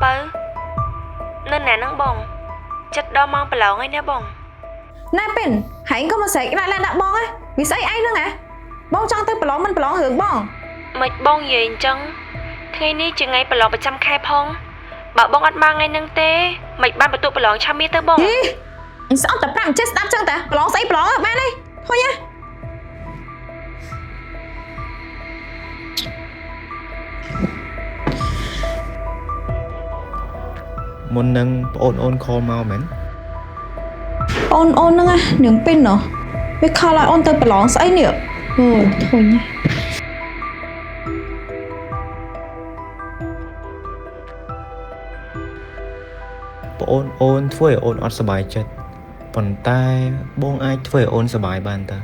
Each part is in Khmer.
bơ nên nè nắng bông chất đo mong bà lỏng ấy nè bông nè pin hãy có một sợi lại là đã bong ấy vì sao ai nữa nè bong trong tới bà lỏng hưởng bong mệt bông gì chân ngày ní chừng ngày bà lỏng 100 khai phong bảo bông ăn mang ngay nâng tê mệt ban bà tụ bà lỏng chăm mi tới bông anh sao tập làm chết đáp chân ta bà lỏng sẽ bà lỏng ở bên đây thôi nha muôn nâng ôn call mau mến ôn nâng à nướng pin nó với kho lại ôn tới bà lỏng sẽ nhỉ thôi nha ôn thôi ôn ọt sờ bài chết còn tai bông ai thôi ôn sờ bài bàn ta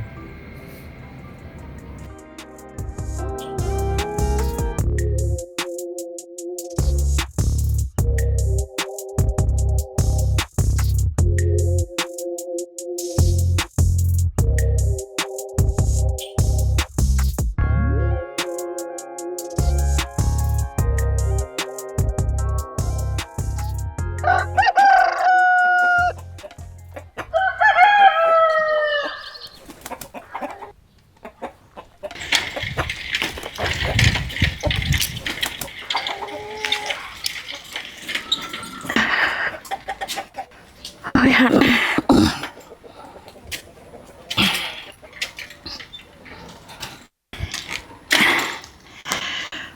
ôi hẳn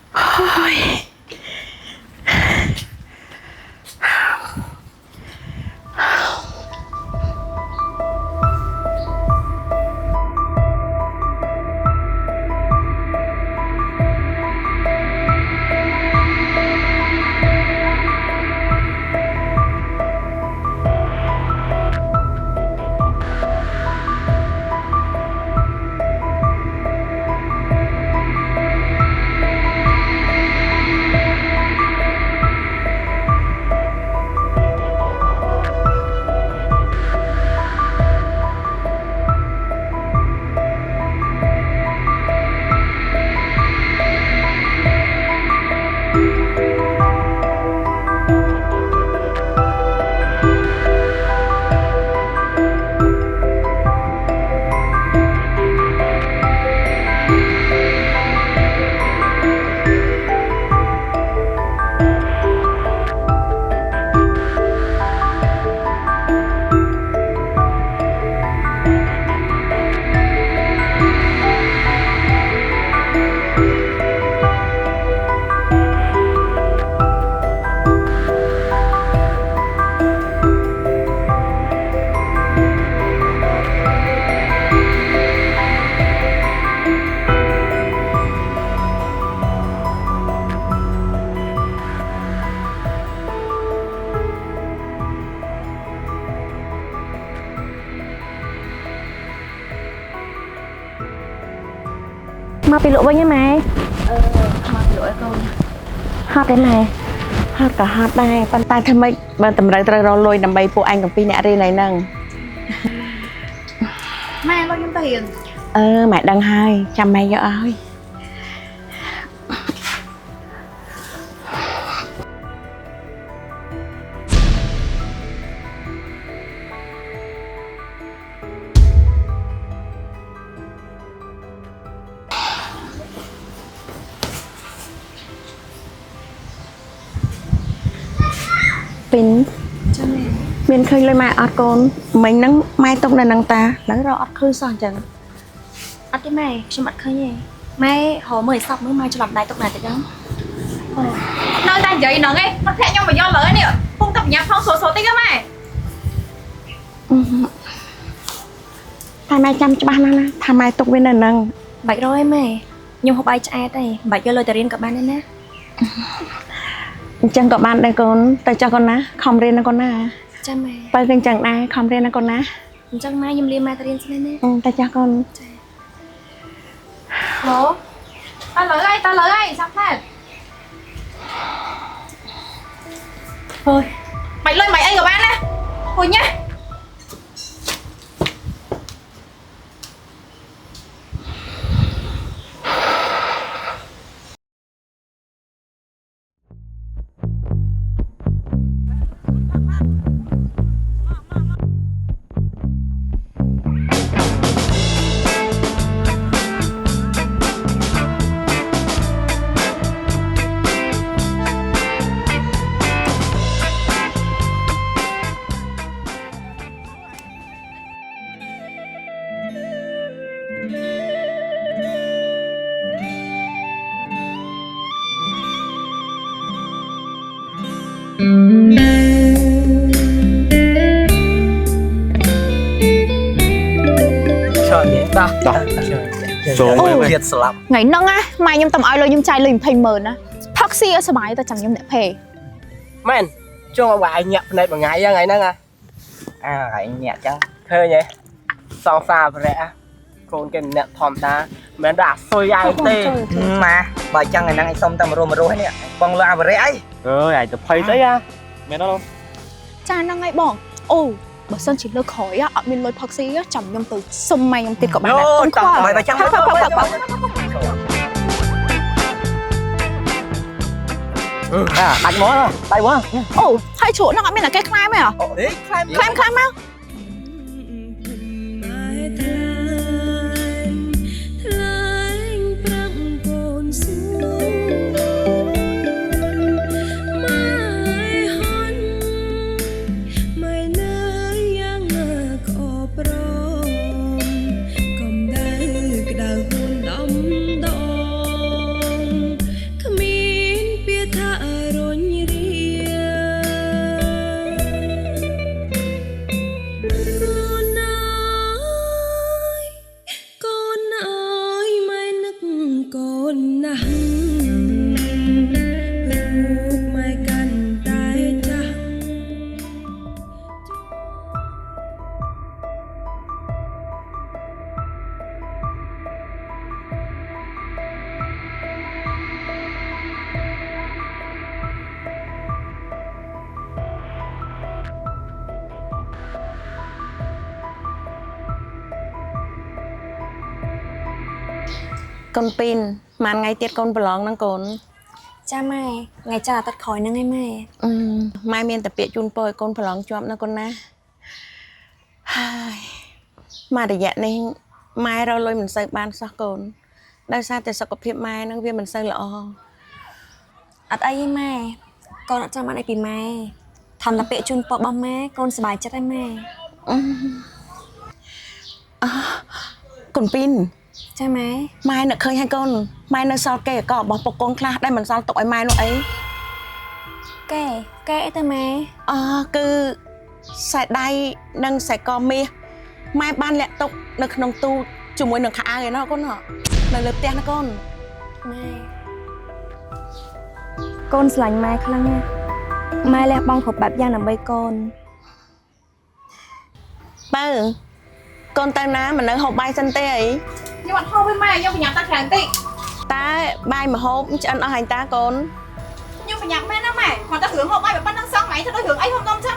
ôi mau bị lụa bao nhiêu mày mau bị lụa con hot đấy mày hot cả hot đây bàn tay thầm mấy bàn tầm răng răng lôi nằm bay phụ anh cầm pin nè đây này nâng mẹ lo chúng ta hiền mẹ đăng hai chăm mày cho ơi pin miền khơi lên mai ọt con mình nắng mai tông này nắng ta lấy rồi ọt khơi sao chẳng ăn cái mày cho mặt khơi nhỉ mày hồ mời sọc mới mai cho làm đài tộc này thì đó nơi ta vậy nó nghe nó theo nhau mà do lỡ nè không tập nhạc phong số tích á mày thay mai chăm cho ba nè thay mai tông bên này nâng vậy rồi mày nhưng học bài cho ai đây bài cho lời tài riêng các bạn nên nè chẳng có bạn đây con ta cho con ná không riêng con ná cha mày bây giờ chẳng ai không riêng con ná chẳng mai nhầm liêm mai tài riêng xin nè ta cho con hổ ta lỡ ai sắp thế thôi mày lên mày anh của bạn nè thôi nhá Trời miếng ta. Trời ơi. Thiệt sự lắm. ថ្ងៃហ្នឹងណាម៉ែខ្ញុំតែឲ្យលុយខ្ញុំចាយលុយ200000ណាផឹកស៊ីឲ្យសុបាយតែចាំខ្ញុំអ្នកភេ Men, chung ông bà anh nhạc này bằng ngày ngày nâng à. À, anh nhạc chăng. Thơ nhỉ. Xong xa rẽ. Con cái nẹt thòm ta. Men đã xôi ai tê. Mà bà chăng ngày năng anh xong ta mà rô hết nè. Con loa và rẽ ấy. Ai chụp phây đấy à. Mẹ nó đâu? ចាហ្នឹងហើយបងអូបើសិនជាលើកក្រោយអត់មានលុយផឹកស៊ីចាំខ្ញុំទៅសុំម៉ែខ្ញុំទៀតក៏បានដែរកូនខ្វល់ Bà chăngផឹក À, đánh mó rồi. Tay quá. អូហើយជ្រក់ហ្នឹងអត់មានតែគេខ្លែមទេហ៎ Đấy, climb. ខ្លែមខ្លែមមក កូនពីនម៉ានថ្ងៃទៀតកូនប្រឡងហ្នឹងកូន ចាម៉ែថ្ងៃចាអាទិត្យក្រោយហ្នឹងឯងម៉ែ ម៉ែមានតែពាក្យជូនពរឲ្យកូនប្រឡងជាប់ណាកូនណាហើយមករយៈនេះម៉ែរកលុយមិនសូវបានសោះកូនដោយសារតែសុខភាពម៉ែហ្នឹងវាមិនសូវល្អ អត់អីទេម៉ែកូនអត់ចាំបានអីពីម៉ែថំតែពាក្យជូនពររបស់ម៉ែកូនសប្បាយចិត្តហើយម៉ែ កូនពីន ចាម៉ែ ម៉ែនឹកឃើញហើយកូនម៉ែនៅសល់គេក៏របស់ពុកកូនខ្លះដែលមិនសល់ទុកឲ្យម៉ែនោះអី កែអីទៅម៉ែ គឺខ្សែដៃនិងខ្សែកមាសម៉ែបានលាក់ទុកនៅក្នុងទូជាមួយនឹងខោអាវឯណោះកូននៅលើផ្ទះណាកូន ម៉ែកូនស្រឡាញ់ម៉ែខ្លាំងណាស់ម៉ែលះបង់គ្រប់បែបយ៉ាងដើម្បីកូន បើកូនទៅណាមិននៅហូបបាយសិនទេអី ខ្ញុំអត់ហូបទេម៉ែខ្ញុំបញ្ញាប់តែខ្លាំងតិច តើបាយមហូបឆ្អិនអស់ហើយតាកូន ខ្ញុំបញ្ញាប់មែនណាម៉ែគាត់តែរឿងហូបបាយប៉ុណ្ណឹងសោះម៉ែធ្វើដូចរឿងអីហូបនំចឹង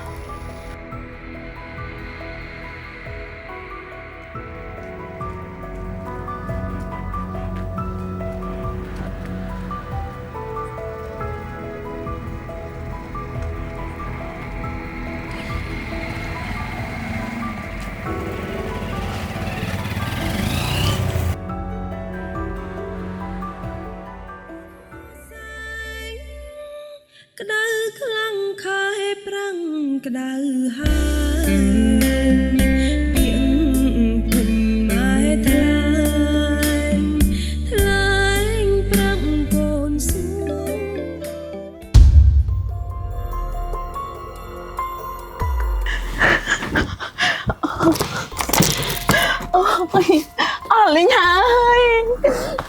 ក្តៅខ្លាំងខែប្រាំងក្តៅហើយពីងភុំម៉ែថ្លែងប្រាប់កូនសួរ អស់លីងហើយ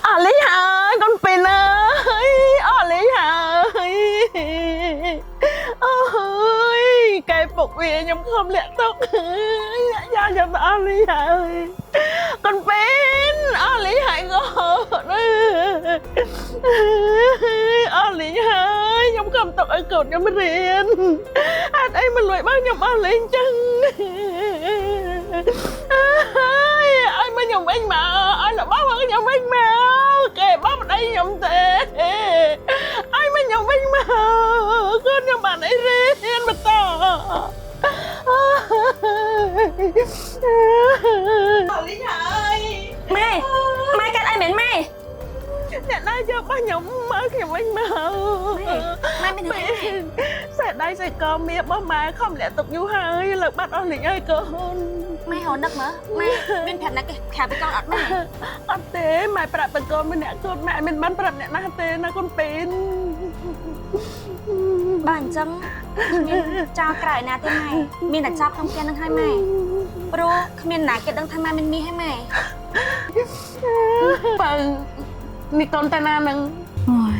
អស់លីងហើយកូនពីនអើយអស់លីងហើយអូយកែពុកវាខ្ញុំខំលាក់ទុកយ៉ាខ្ញុំអស់លីងហើយកូនពីនអស់លីងហើយកូនអស់លីងហើយខ្ញុំខំទុកឲ្យកូនខ្ញុំរៀនអត់អីមិនលួចបងខ្ញុំអស់លីងចឹង ai mà nhầm anh mà ai là bác mà nhầm anh mà kệ bác ở đây nhầm thế ai mà nhầm anh mà con nhầm bạn ấy riêng mà to Lý ơiម៉ែកាត់អីមែនម៉ែ អ្នកណាយកបោះខ្ញុំមកខ្ញុំវិញមក ម៉ែមានរឿងអី ខ្សែដៃខ្សែកមាសរបស់ម៉ែខំលាក់ទុកយូរហើយលើបាត់អស់លីងហើយកូន ម៉ែហៅនឹកមើលម៉ែមានប្រាប់ណាគេប្រាប់ពីកូនអត់ម៉ែ អត់ទេម៉ែប្រាប់តែកូនម្នាក់កូនម៉ែមិនបានប្រាប់អ្នកណាទេណាកូនពីន បើអញ្ចឹង ចោលក្រៅណាទេម៉ែមានតែចាប់ក្នុងផ្ទះនឹងហើយម៉ែព្រោះគ្មានណាគេដឹងថាម៉ែមានមីហើយម៉ែ បើនេះកូនតាណានឹង អូយ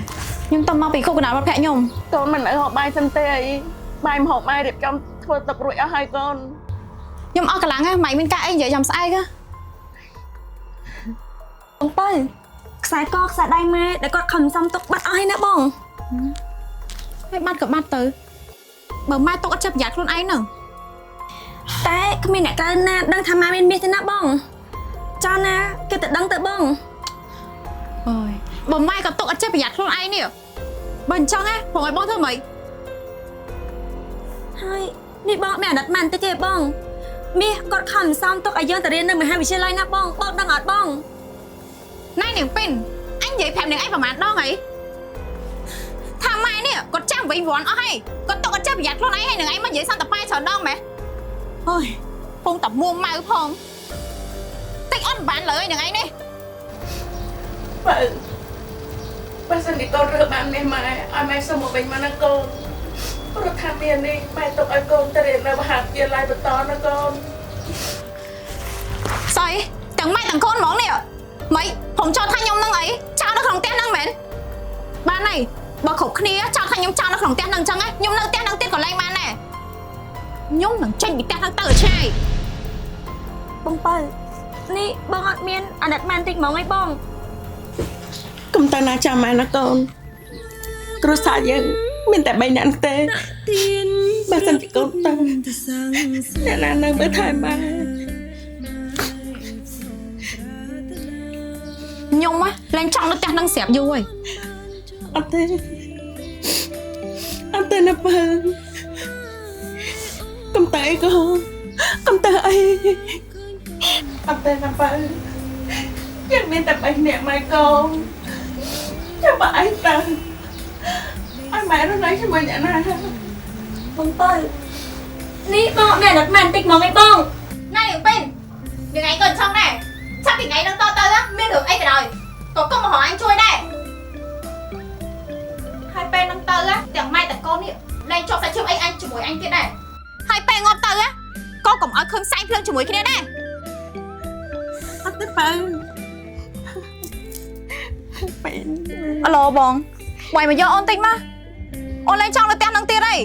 ខ្ញុំទៅមកពីគុកកណ្ដាលរថភ័ក្រខ្ញុំ កូនមិនឲ្យហូបបាយសិនទេអីបាយម្ហូបម៉ែរៀបចំធ្វើទឹករួចអស់ហើយកូន ខ្ញុំអស់កម្លាំងហ្នឹងម៉ៃមានការអីនិយាយខ្ញុំស្អែកហ៎ បងទៅខ្សែកខ្សែដៃម៉ែដែលគាត់ខំសំទុកបាត់អស់ហើយណាបង ហើយបាត់ក៏បាត់ទៅបើម៉ែຕົកអត់ចាប់ប្រយ័ត្នខ្លួនឯងហ្នឹង តែគ្មានអ្នកកើណាដឹងថាម៉ែមានមាសទេណាបងចោលណាគេទៅដឹងទៅបង អូយបើម៉ែក៏ຕົកអត់ចាប់ប្រយ័ត្នខ្លួនឯងនេះបើអញ្ចឹងហ៎ព្រោះឲ្យបងធ្វើម៉េច ហើយនេះបងមានអាណិតមែនទេបងមាសគាត់ខំសំទុកឲ្យយើងទៅរៀននៅមហាវិទ្យាល័យណាបងដឹងអត់បង ណៃនាងពីនអញនិយាយប្រាប់នាងឯងប្រហែលដងអីថាម៉ែនេះគាត់ចាំវិញវ័នអស់ហើយគាត់ຕົកអត់ចាប់ប្រយ័ត្នខ្លួនឯងហើយនាងឯងមកនិយាយសន្តិបាយច្រើនដងម៉េះអូយពងតាមួម៉ៅផងតិចអត់បានលើឯងនាងឯងនេះ បើសិនជាកូនរើបាននេះម៉ែឲ្យម៉ែសុំមកវិញមកណាកូនព្រោះថាមាននេះម៉ែទុកឲ្យកូនទៅរៀននៅមហាវិទ្យាល័យបន្តណាកូន ស្អីទាំងម៉ែទាំងកូនហ្មងនេះម៉េចผมចោលថាខ្ញុំនឹងអីចោលនៅក្នុងផ្ទះហ្នឹងមែនបានហើយបើគ្រប់គ្នាចោលថាខ្ញុំចោលនៅក្នុងផ្ទះហ្នឹងអញ្ចឹងខ្ញុំនៅផ្ទះហ្នឹងទៀតក៏លែងបានដែរខ្ញុំនឹងចេញពីផ្ទះហ្នឹងទៅឲ្យឆ្ងាយ បងបើនេះបងអត់មានអាណិតមែនតិចហ្មងឯងបង កុំតាណាចាំម៉ែណាកូនគ្រួសារយើងមានតែ3នាក់ទេ ទៀន បើសិនជាកូនទៅ ទៅសាំងស្នេ អ្នកណានៅមើលថែម៉ែ ខ្ញុំលែងចង់នៅផ្ទះហ្នឹងស្រាប់យូរហើយ អត់ទេណាបើកុំទៅអីកូនកុំទៅអីអត់ទេណាបើយើងមានតែ3នាក់ម៉ែកូនចាំបើអីទៅឲ្យម៉ែរស់នៅជាមួយអ្នកណា បងបើនេះបងមានអាណិតមែនតិចហ្មងឯងបង ណៃនាងពីននាងឯងក៏អញ្ចឹងដែរចាប់ពីថ្ងៃហ្នឹងតទៅមានរឿងអីក៏ដោយក៏កុំមកហៅអញជួយដែរហើយពេលហ្នឹងទៅទាំងម៉ែទាំងកូននេះលែងជាប់សាច់ឈាមអីអញជាមួយអញទៀតដែរហើយពេលងាប់ទៅក៏កុំឲ្យឃើញផ្សែងភ្លើងជាមួយគ្នាដែរ អត់ទេបើពេល អាឡូបងវាយមកយកអូនតិចមកអូនលែងចង់នៅផ្ទះហ្នឹងទៀតហើយ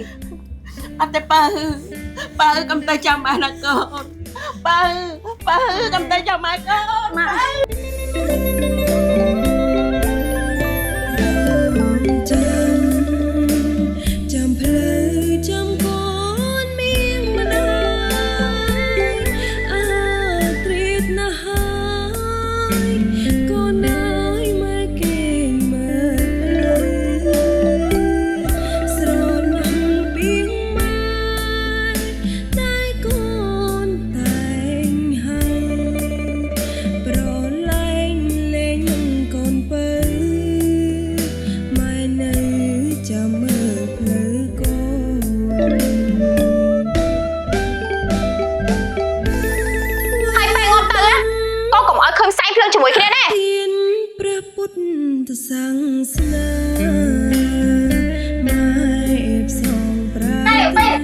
អត់ទេបើកុំទៅចាំម៉ែណាកូនបើកុំទៅចាំម៉ែកូនម៉ែ ចាំផ្លូវចាំកូនមានម្ដាយអាត្រៀតណាស់ហើយកូនអើយមកគេមើលស្រលាញ់ពីងម៉ែតែកូនតែងហើយប្រឡែងលេងនឹងកូនពើម៉ែនៅចាំមើលផ្លូវកូន ហើយពេលងាប់ទៅក៏កុំឲ្យឃើញផ្សែងភ្លើងជាមួយគ្នាដែរ ទៀនព្រះពុទ្ធសាសនាម៉ែផ្សងប្រា ណៃនាងពីន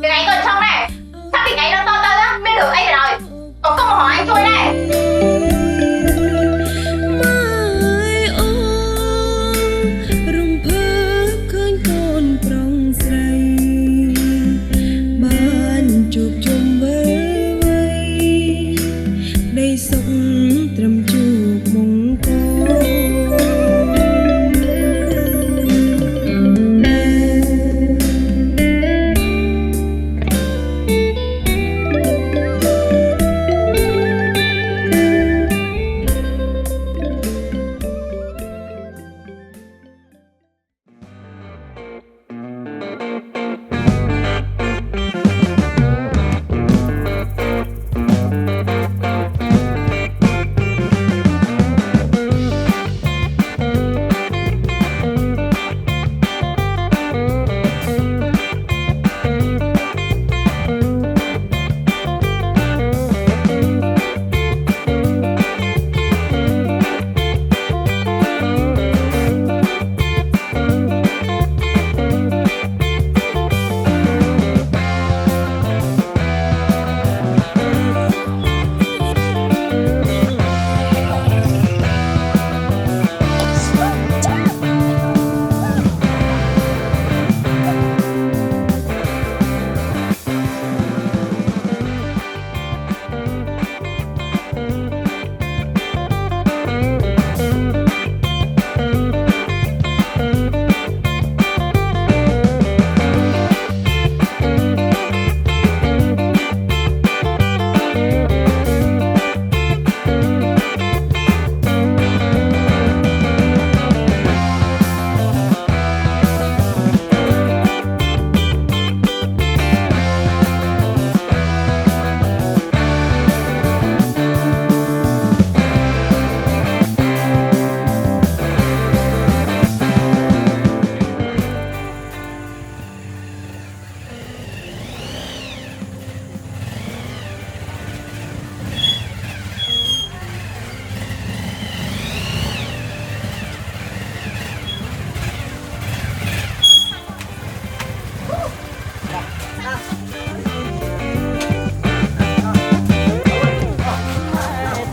នាងឯងក៏អញ្ចឹងដែរចាប់ពីថ្ងៃហ្នឹងតទៅមានរឿងអីក៏ដោយក៏កុំមកហៅអញជួយដែរ ម៉ែអូរំភើបឃើញកូនប្រុងស្រីបានជួបជុំវិលវ័យដីសុខត្រឹមជួបមង្គល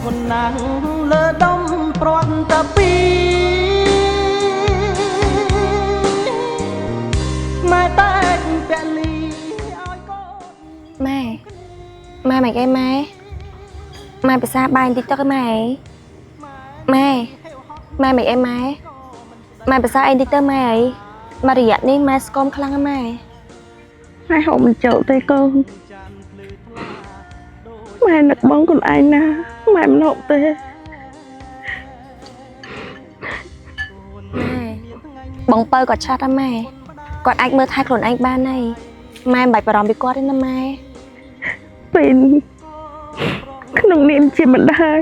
คนนั่งเลอดมปรอนตะปีไม่แตกแปลีอ้อยก็ Mai Mai mày cái mai Mai phải xa bài tiktok cái mày Mai Mai mày em mai Mai phải xa anh tiktok mày Mà rỉ ạ nên mai scom khăn cái mày ម៉ែហូបមិនចូលទេកូនម៉ែនឹកបងខ្លួនឯងណាម៉ែមិនហូបទេ Mai Bóng pơ có chat á mày Còn anh mơ thayខ្លួនanh ba này Mai bạch vào rõm bị quát đến Mai ពេលក្នុងនាមជាម្ដាយ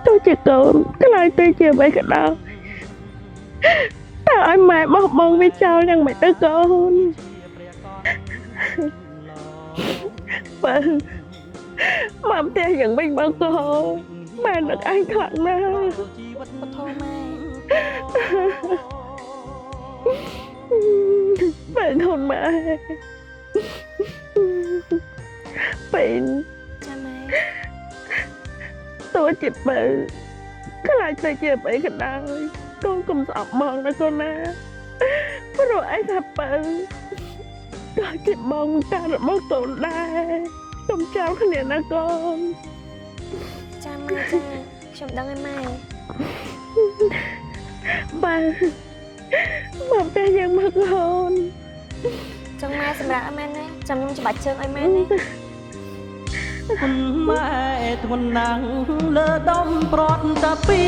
ទោះជាកូនខ្លាចទៅជាអ្វីក៏ដោយតើឲ្យម៉ែបោះបង់វាចោលយ៉ាងម៉េចទៅកូនបើមកផ្ទះយ៉ាងវិញមកកូនម៉ែនឹកឯងខ្លាំងណាស់ Thôi Mai ម៉ែធន់ម៉ែពេល Cha Mai ទោះជាបើខ្លាចទៅជាអ្វីក៏ដោយកូនកុំស្អប់បងណាកូនណាព្រោះឯងថាបើក៏ជាបងតារបស់កូនដែរកុំចោលគ្នាណាកូន Cha Mai cha Chồng đăng em Mai បើមកតែយ៉ាងមកកូន Chồng Mai xem ra em Mai này Chồng nhung cho bà chương em Mai này คุณแม่ทนนั่งเลอดมปรอนตะปี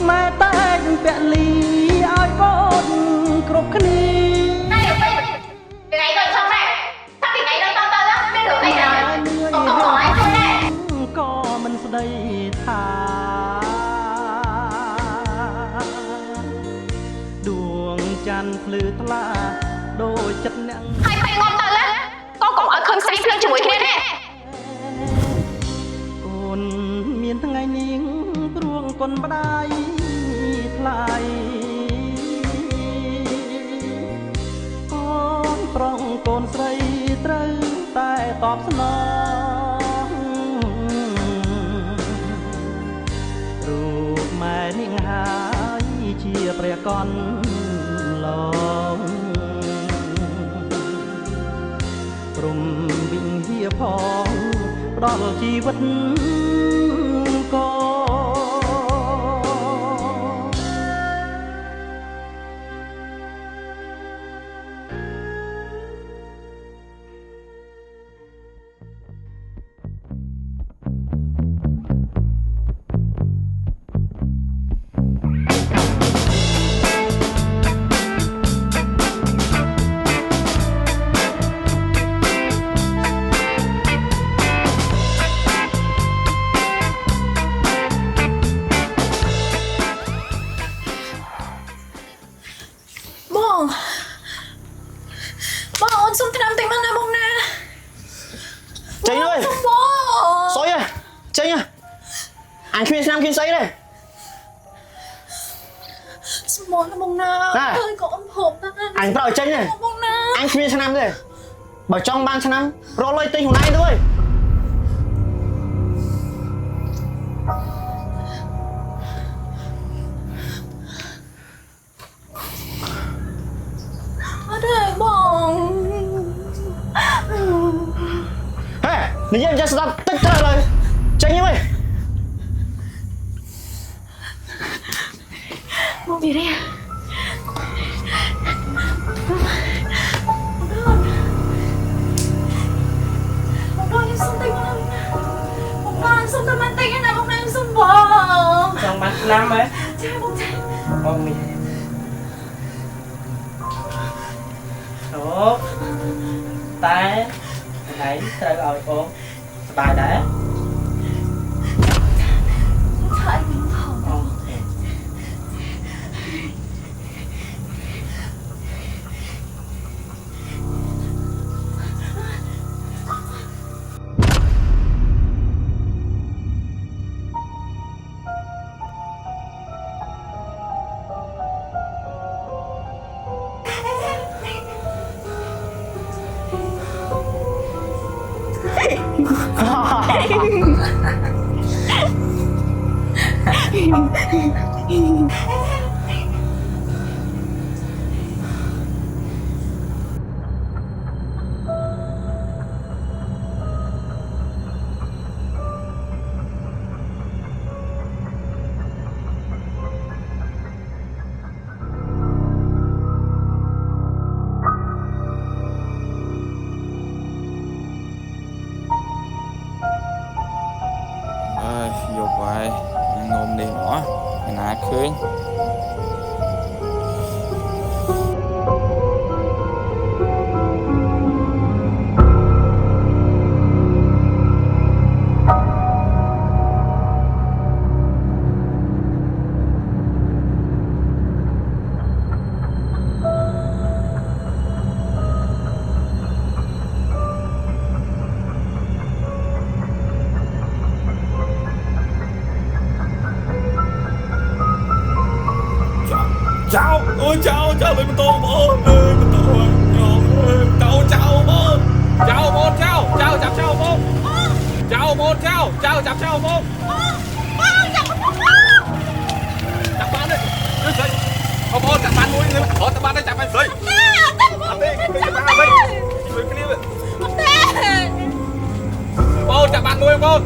แม่แต่งแปะลีอ้อยก็ครบคณี Này được bên Từ ngày rồi xong này Sắp từ ngày đâu tao tao đó Biết được bây giờ Còn câu hỏi thôi nè ก็มันสดายทาดวงจันทร์พลือตลาโดยจัดนัง Hai tay ngon tao lên Con còn ở khơi xanh phương cho buổi kia nè กนมีนทั้งไงนิ่งพรวงกนบดายทลายกนปรองกนใส่ตรึงแต่ตอบสนองรูปแม่นิ่งหายเชียร์เปรียกอนลองรมวิ่งเฮียพองปลอดชีวิตก็ Bong Bong ôn xong năm tình nè bong nè Chanh ơi Bong Sói à Chanh à Anh khuyên xem khuyên sấy đây Xong bong nè bong nè Nè. Ơi có ôn hộp ta Anh bảo chanh này Bong nè Anh khuyên xem năm đây Bảo trong ban xem năm Rồi lôi tinh hôm nay thôi Ở đây bong Hei Nếu như em cho stop tất cả lời Chanh ơi Bong đi đây à Bong ơi em xong tình nè Bong ơi em xong tình tình nè bong ơi em xong bong ចង់បានឆ្នាំហ៎ Cha bong cha បងមីអូតែថ្ងៃត្រូវឲ្យបងសប្បាយដែរ Cha anh mình hỏng អូ ơi dục vậy nôm đi nữa nạt khuyên chào ôi chào chào với tô bố ơi tô chào bố chào bố chào chào chào bố chào bố chào chào chào bố chào bạn đấy bố bố chào bạn nuôi bố chào bạn đấy chào bạn rồi anh đi cái gì bạn đây rồi cái đi bố chào bạn nuôi bố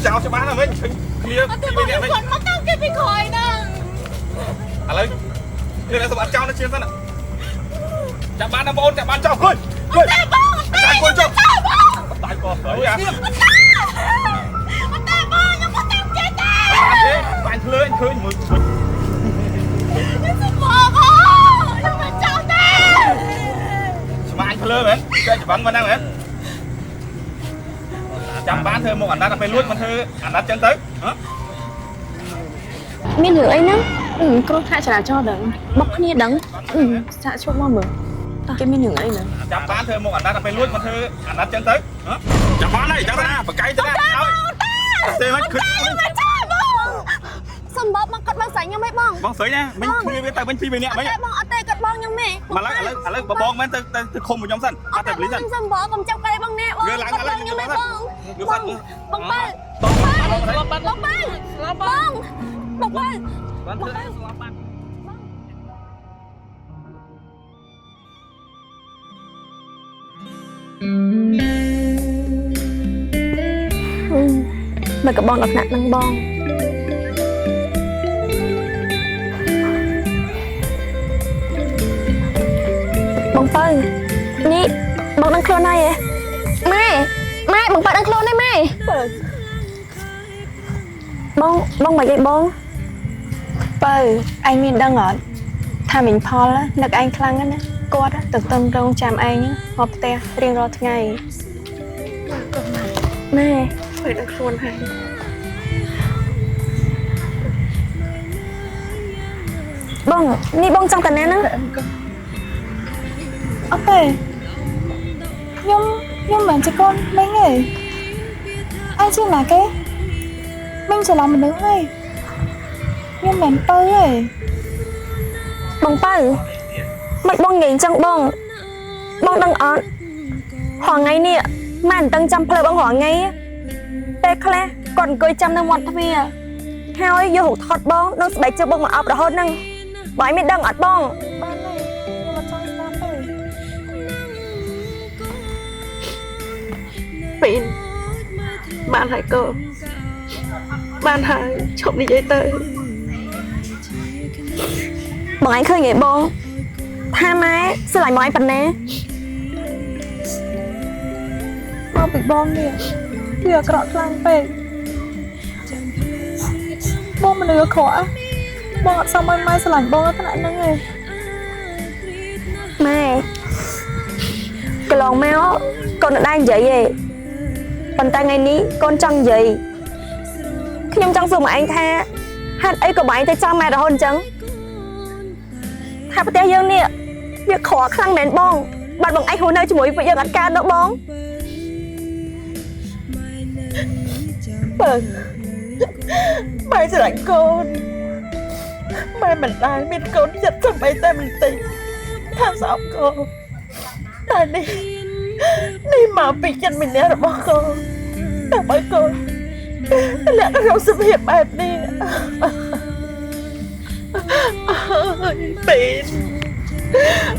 chào cho bạn là mình kia kia bên này Matang cái bị khỏi nè. À lấy đây là bạn chào nó chiên ra nè chào bạn là bố chào bạn chào khơi khơi chào khơi chào tại con tới à bạn khơi anh khơi mười mà anh khơi mày chơi bắn mà đang mày chăm bán thôi một ảnh đã phải luốt mà thôi ảnh đã chân tới hả មានរឿងអីហ្នឹង គ្រូថ្នាក់ចរាចរណ៍ដឹងបុកគ្នាដឹងសាកជប់មកមើលតើគេមានរឿងអីហ្នឹង chăm bán thôi một ảnh đã phải luốt mà thôi ảnh đã chân tới hả chăm bán này chăm ra phải cay cho ra tên hếtសំបបមកគាត់បងស្រីខ្ញុំហីបង បងស្រីណាមិញគ្នាវាទៅវិញពីរនាក់មិញ បងអត់ទេគាត់បងខ្ញុំទេ មកឡើយឥឡូវបងមែនទៅឃុំមកខ្ញុំសិនអត់តែបលីសិន សំបបកុំចាប់កែបងនេះបង វាឡើងឥឡូវខ្ញុំសិន បងបើមកកបងដល់ថ្នាក់នឹងបងបងបើនេះបងដឹងខ្លួនហើយម៉ែបងបើដឹងខ្លួនហើយម៉ែបងមកនិយាយបងបើឯងមានដឹងអត់ថាមិញផលនឹកឯងខ្លាំងណាស់គាត់ទៅតឹងរងចាំឯងមកផ្ទះរៀងរាល់ថ្ងៃម៉ែពេលដឹងខ្លួនហើយបងនេះបងចង់តាណាហ្នឹងអត់ទេខ្ញុំមិនជាកូនមិញទេអាចជាណាគេមិញច្រឡំមនុស្សហើយខ្ញុំមិនពៅទេបងពៅមិនបងនិយាយអញ្ចឹងបងដឹងអត់ហងៃនេះម៉ែមិនដឹងចាំផ្លូវបងហងៃពេលខ្លះគាត់អង្គុយចាំនៅមាត់ទ្វារហើយយករូបថតបងនឹងស្បែកជើងបងមកអប់រហូតហ្នឹងបងមានដឹងអត់បងបានទេខ្ញុំអត់ចង់ស្ដាប់ទេពីនបានហើយកូនបានហើយឈប់និយាយទៅបងឯងឃើញទេបងថាម៉ែស្រឡាញ់បងឯងប៉ុណ្ណាមកពីបងនេះវាអាក្រក់ខ្លាំងពេកបងមនុស្សអាក្រក់បងអត់សមឲ្យម៉ែស្រឡាញ់បងថ្នាក់ហ្នឹងទេម៉ែកន្លងមកកូននៅដែរនិយាយទេប៉ុន្តែថ្ងៃនេះកូនចង់និយាយខ្ញុំចង់សួរមកឯងថាហេតុអីក៏បងឯងទៅចាំម៉ែរហូតអញ្ចឹងថាប្រទេសយើងនេះវាខកខ្លាំងមែនបងបាត់បងឯងហួរនៅជាមួយពួកយើងអត់កើតđâuបងបើស្រឡាញ់កូន ម៉ែមិនដែលមានកូនចិត្តសំបីតែបន្តិចថាស្អប់កូនតែនេះមកពីចិត្តម្នាក់របស់កូនដើម្បីកូនលក្ខណៈសុភាពបែបនេះពេល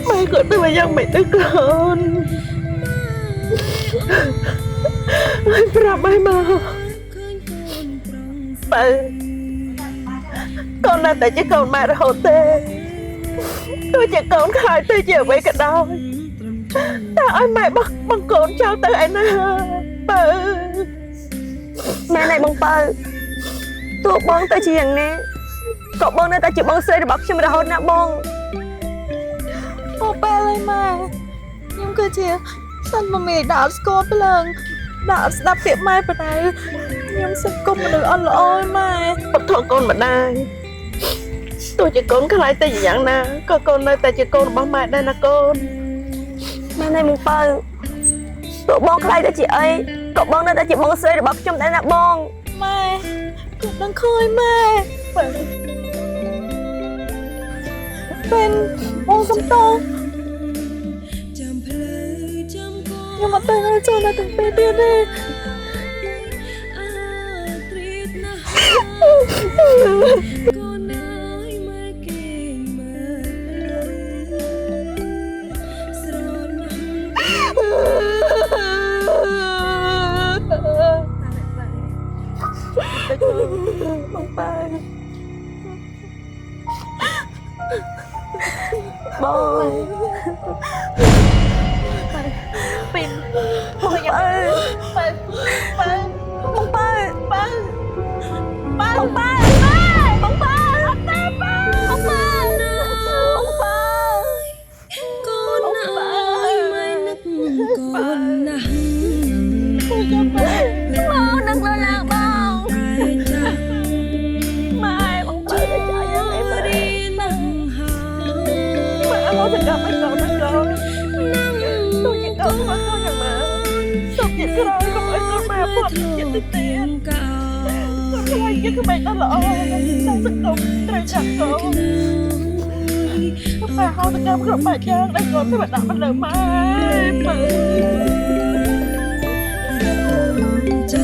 ម៉ែគាត់ទៅយ៉ាងម៉េចទៅកូនម៉ែប្រាប់ម៉ែមកបើកូននៅតែជាកូនម៉ែរហូតទេទោះជាកូនខ្លាចទៅជាអ្វីក៏ដោយតែឲ្យម៉ែបង់កូនចោលទៅឯណាបើម៉ែណៃបងបើទោះបងទៅជាយ៉ាងណាក៏បងនៅតែជាបងស្រីរបស់ខ្ញុំរហូតណាបងអូបែហើយម៉ែខ្ញុំគឺជាសិនមមីដាក់ស្គាល់ភ្លើងដាក់ស្ដាប់ពាក្យម៉ែប៉ុន្តែខ្ញុំសង្គមមនុស្សអត់ល្អឯម៉ែបថកូនម្ដាយទោះជាកូនខ្លាចទៅយ៉ាងណាក៏កូននៅតែជាកូនរបស់ម៉ែដែរណាកូនម៉ែណៃបងបើទោះបងខ្លាចទៅជាអីក៏បងនៅតែជាបងស្រីរបស់ខ្ញុំដែរណាបងម៉ែខ្ញុំដឹងឃើញម៉ែเป็นองค์สมโตខ្ញុំអត់ទៅចូលដល់ទាំងពេលទៀតទេបងប៉ាបងปิ่นបងយ៉ាងប៉ាបងប៉ាអត់ទេប៉ាកូនអើយម៉ែនឹកកូនណាស់បងនឹកលើឡើងបងតែចាស់ ម៉ែបងបើទៅចាយ៉ាងនេះម៉ែ រៀននឹងហើ ម៉ែអត់ទៅចាំឲ្យកូនណាកូនទោះជាកូនមកកូនយ៉ាងម៉េចសុខចិត្តក្រោយកុំឲ្យកូនម៉ែផុតចិត្តទៅទៀតកោ ខ្លាចគេក្បែរដល់ល្អតែសង្គមត្រូវចាប់កូនម៉ែហៅទៅកម្មគ្រប់បែបយ៉ាងដែលកូនទៅដាក់មកលើម៉ែបើចា